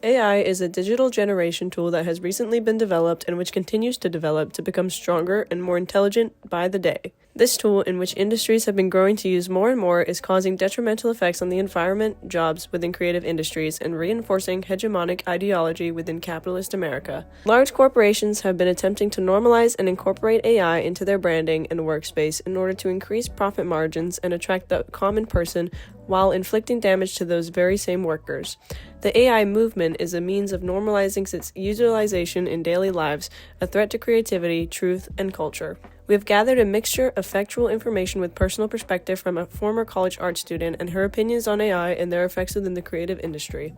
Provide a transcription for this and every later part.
AI is a digital generation tool that has recently been developed and which continues to develop to become stronger and more intelligent by the day. This tool, in which industries have been growing to use more and more, is causing detrimental effects on the environment, jobs within creative industries, and reinforcing hegemonic ideology within capitalist America. Large corporations have been attempting to normalize and incorporate AI into their branding and workspace in order to increase profit margins and attract the common person while inflicting damage to those very same workers. The AI movement is a means of normalizing its utilization in daily lives, a threat to creativity, truth, and culture. We have gathered a mixture of factual information with personal perspective from a former college art student and her opinions on AI and their effects within the creative industry.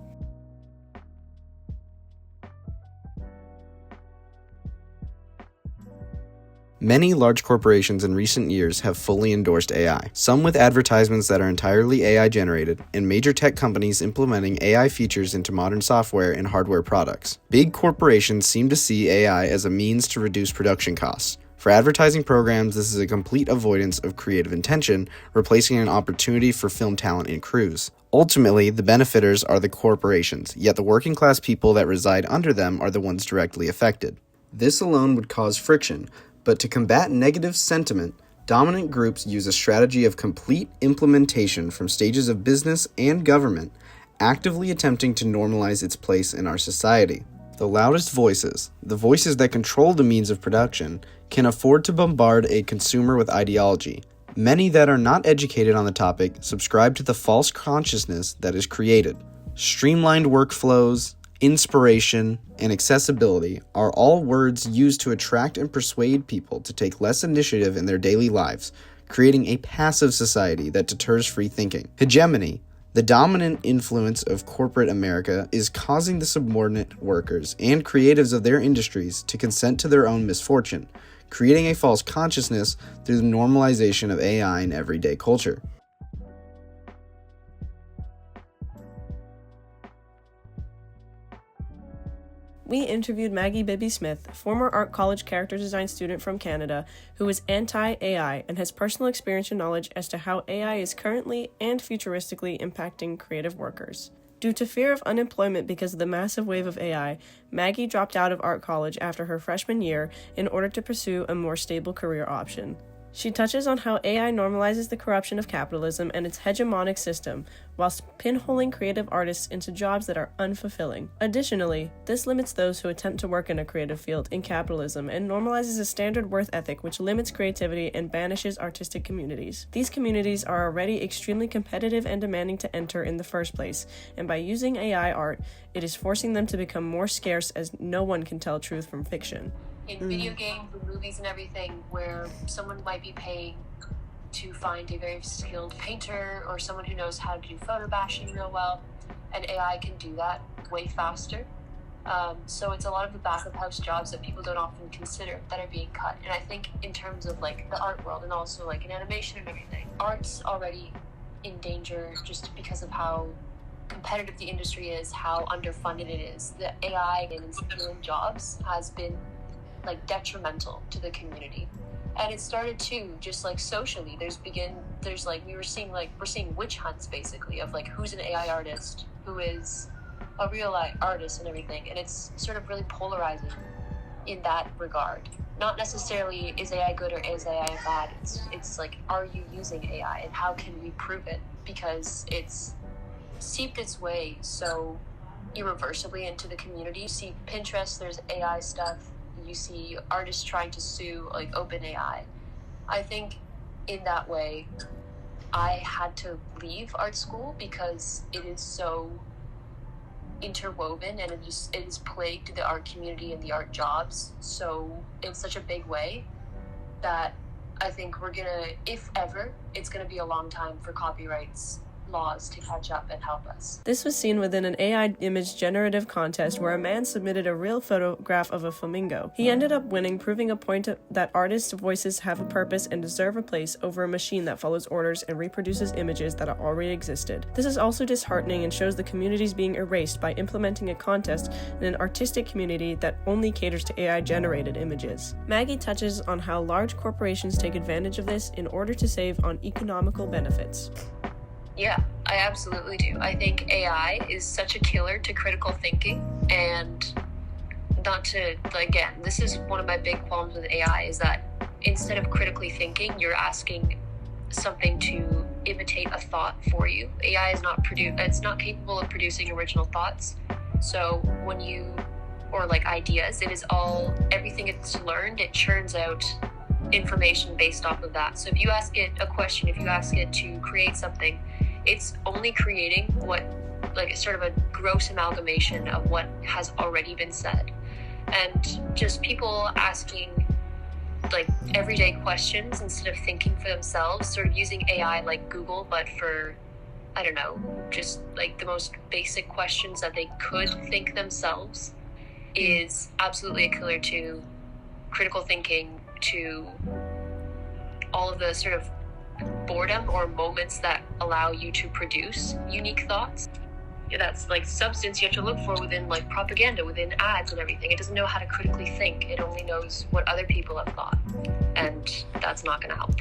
Many large corporations in recent years have fully endorsed AI, some with advertisements that are entirely AI generated, and major tech companies implementing AI features into modern software and hardware products. Big corporations seem to see AI as a means to reduce production costs. For advertising programs, this is a complete avoidance of creative intention, replacing an opportunity for film talent and crews. Ultimately, the benefiters are the corporations, yet the working class people that reside under them are the ones directly affected. This alone would cause friction, but to combat negative sentiment, dominant groups use a strategy of complete implementation from stages of business and government, actively attempting to normalize its place in our society. The loudest voices, the voices that control the means of production, can afford to bombard a consumer with ideology. Many that are not educated on the topic subscribe to the false consciousness that is created. Streamlined workflows, inspiration, and accessibility are all words used to attract and persuade people to take less initiative in their daily lives, creating a passive society that deters free thinking. Hegemony, the dominant influence of corporate America, is causing the subordinate workers and creatives of their industries to consent to their own misfortune, creating a false consciousness through the normalization of AI in everyday culture. We interviewed Maggie Bibby Smith, former art college character design student from Canada, who is anti-AI and has personal experience and knowledge as to how AI is currently and futuristically impacting creative workers. Due to fear of unemployment because of the massive wave of AI, Maggie dropped out of art college after her freshman year in order to pursue a more stable career option. She touches on how AI normalizes the corruption of capitalism and its hegemonic system, whilst pinholing creative artists into jobs that are unfulfilling. Additionally, this limits those who attempt to work in a creative field in capitalism and normalizes a standard worth ethic which limits creativity and banishes artistic communities. These communities are already extremely competitive and demanding to enter in the first place, and by using AI art, it is forcing them to become more scarce as no one can tell truth from fiction. In video games and movies and everything, where someone might be paying to find a very skilled painter or someone who knows how to do photo bashing real well, and AI can do that way faster. So it's a lot of the back of house jobs that people don't often consider that are being cut. And I think in terms of like the art world and also like in animation and everything, art's already in danger just because of how competitive the industry is, how underfunded it is. The AI and stealing jobs has been like detrimental to the community, and it started too just like socially. There's like we're seeing witch hunts basically of like who's an AI artist, who is a real artist and everything, and it's sort of really polarizing in that regard. Not necessarily is AI good or is AI bad, it's like, are you using AI and how can we prove it, because it's seeped its way so irreversibly into the community. You see Pinterest, there's AI stuff. You see artists trying to sue like OpenAI. I think in that way, I had to leave art school because it is so interwoven and it is plagued the art community and the art jobs so in such a big way that I think we're gonna, if ever, it's gonna be a long time for copyrights laws to catch up and help us. This was seen within an AI image generative contest where a man submitted a real photograph of a flamingo. He ended up winning, proving a point that artists' voices have a purpose and deserve a place over a machine that follows orders and reproduces images that already existed. This is also disheartening and shows the communities being erased by implementing a contest in an artistic community that only caters to AI-generated images. Maggie touches on how large corporations take advantage of this in order to save on economical benefits. Yeah, I absolutely do. I think AI is such a killer to critical thinking, and not to, again, this is one of my big qualms with AI, is that instead of critically thinking, you're asking something to imitate a thought for you. AI is it's not capable of producing original thoughts. So when you, or like ideas, it is all, everything it's learned, it churns out information based off of that. So if you ask it a question, if you ask it to create something, it's only creating what, like, sort of a gross amalgamation of what has already been said. And just people asking like everyday questions instead of thinking for themselves, sort of using AI like Google, but for, I don't know, just like the most basic questions that they could think themselves, is absolutely a killer to critical thinking, to all of the sort of boredom or moments that allow you to produce unique thoughts. Yeah, that's like substance you have to look for within like propaganda, within ads and everything. It doesn't know how to critically think. It only knows what other people have thought. And that's not going to help.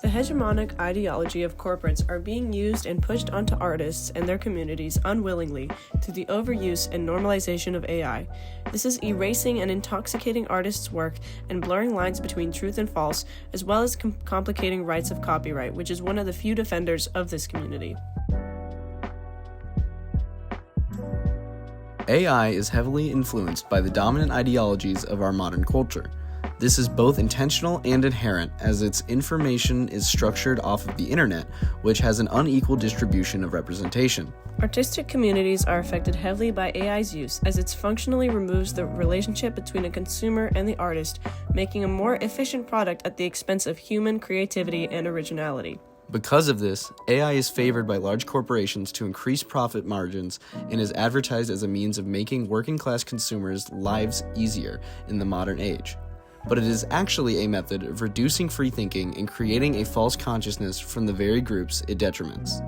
The hegemonic ideology of corporates are being used and pushed onto artists and their communities unwillingly through the overuse and normalization of AI. This is erasing and intoxicating artists' work and blurring lines between truth and false, as well as complicating rights of copyright, which is one of the few defenders of this community. AI is heavily influenced by the dominant ideologies of our modern culture. This is both intentional and inherent, as its information is structured off of the internet, which has an unequal distribution of representation. Artistic communities are affected heavily by AI's use, as it functionally removes the relationship between a consumer and the artist, making a more efficient product at the expense of human creativity and originality. Because of this, AI is favored by large corporations to increase profit margins and is advertised as a means of making working-class consumers' lives easier in the modern age. But it is actually a method of reducing free thinking and creating a false consciousness from the very groups it detriments.